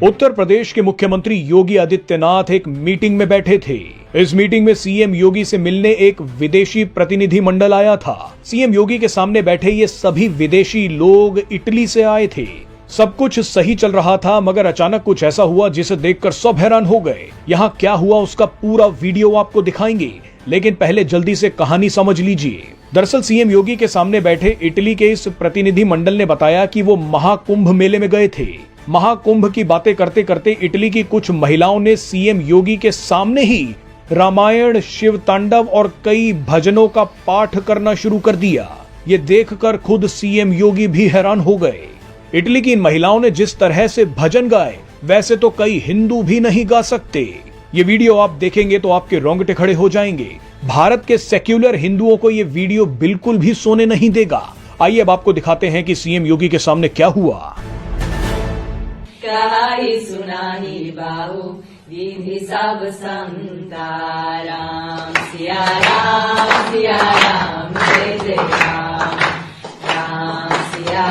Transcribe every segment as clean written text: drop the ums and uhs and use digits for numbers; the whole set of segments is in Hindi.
उत्तर प्रदेश के मुख्यमंत्री योगी आदित्यनाथ एक मीटिंग में बैठे थे। इस मीटिंग में सीएम योगी से मिलने एक विदेशी प्रतिनिधि मंडल आया था। सीएम योगी के सामने बैठे ये सभी विदेशी लोग इटली से आए थे। सब कुछ सही चल रहा था, मगर अचानक कुछ ऐसा हुआ जिसे देखकर सब हैरान हो गए। यहाँ क्या हुआ उसका पूरा वीडियो आपको दिखाएंगे, लेकिन पहले जल्दी से कहानी समझ लीजिए। दरअसल सीएम योगी के सामने बैठे इटली के इस प्रतिनिधि मंडल ने बताया कि वो महाकुंभ मेले में गए थे। महाकुंभ की बातें करते करते इटली की कुछ महिलाओं ने सीएम योगी के सामने ही रामायण, शिव तांडव और कई भजनों का पाठ करना शुरू कर दिया। ये देखकर खुद सीएम योगी भी हैरान हो गए। इटली की इन महिलाओं ने जिस तरह से भजन गाए, वैसे तो कई हिंदू भी नहीं गा सकते। ये वीडियो आप देखेंगे तो आपके रोंगटे खड़े हो जाएंगे। भारत के सेक्युलर हिंदुओं को ये वीडियो बिल्कुल भी सोने नहीं देगा। आइए अब आपको दिखाते हैं कि सीएम योगी के सामने क्या हुआ। कहाई सुनाही बाहु विधि सब संता, राम सिया राम जय जय राम, राम सिया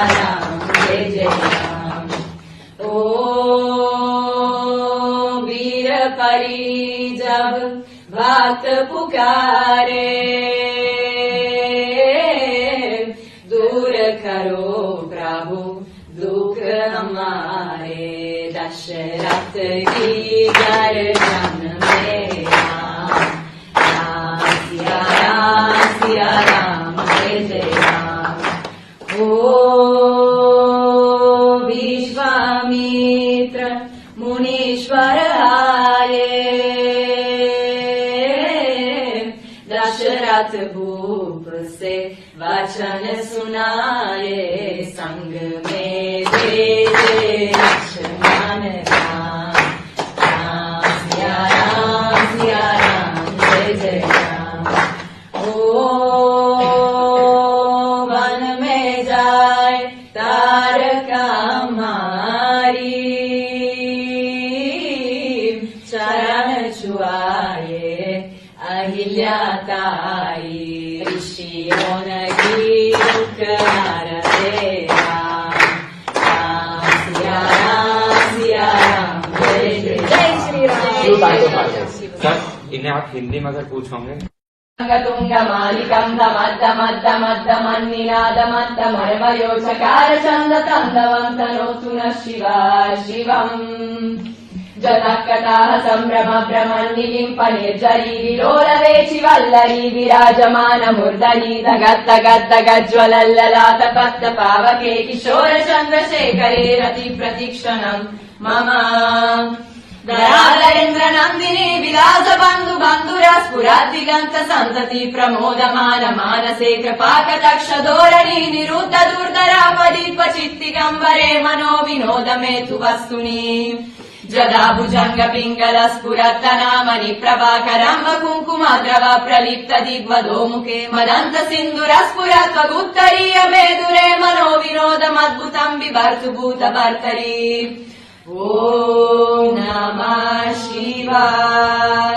राम जय जय राम। ओ वीर परी जब बात पुकारे, दूर करो प्रभु दुख हमारे, दशरथ की गर्दन में राम सिया राम जय जय राम। ओ विश्वामित्र मुनीश्वर आए, दशरथ भूप से वचन सुनाए, संग में दे लक्ष्मण राम, राम सिया राम जय जय राम। ओ वन में जाए तारका मारी, चरण छुआए अहिल्या ताई, ऋषियों की दुख हरते राम, राम सिया राम जय जय श्री राम। सर इन्हें आप हिंदी में अगर पूछोगे। तुंग मालिकं दमद्दमद्दमद्दमन्निनादमद्दमर्मयो चकार चंद तंदवन्तनोतु नः शिवा शिवम्। जतकटाः सम्भ्रम भ्रमन्निलिम्प निर्जरी विलोलवेचि वल्लरी, विराजमान मूर्धनि धगद्धगद्धगज्ज्वलल्ललाट पद्म पावके, किशोर चन्द्रशेखरे रति प्रतीक्षणम् मम। दयालेन्द्र नन्दिनी विलास बन्धु बन्धुरा स्फुरद्दिगन्त सन्तति, प्रमोदमान मानसे कृपाकटाक्ष धोरणी, निरुद्ध दुर्धरापदीप चित्तिगम्बरे, मनो विनोद मेतु वस्तुनि। जदा भुजंग पिंगल स्फुरत्तनामनि प्रभाकरं कुङ्कुमद्रव प्रलिप्त दिग्वधो मुखे, मदन्त सिन्धुर स्फुरत्वगुत्तरीय मेदुरे, मनो विनोदमद्भुतं बिभर्तु भूतभर्तरि। ॐ नमः शिवाय।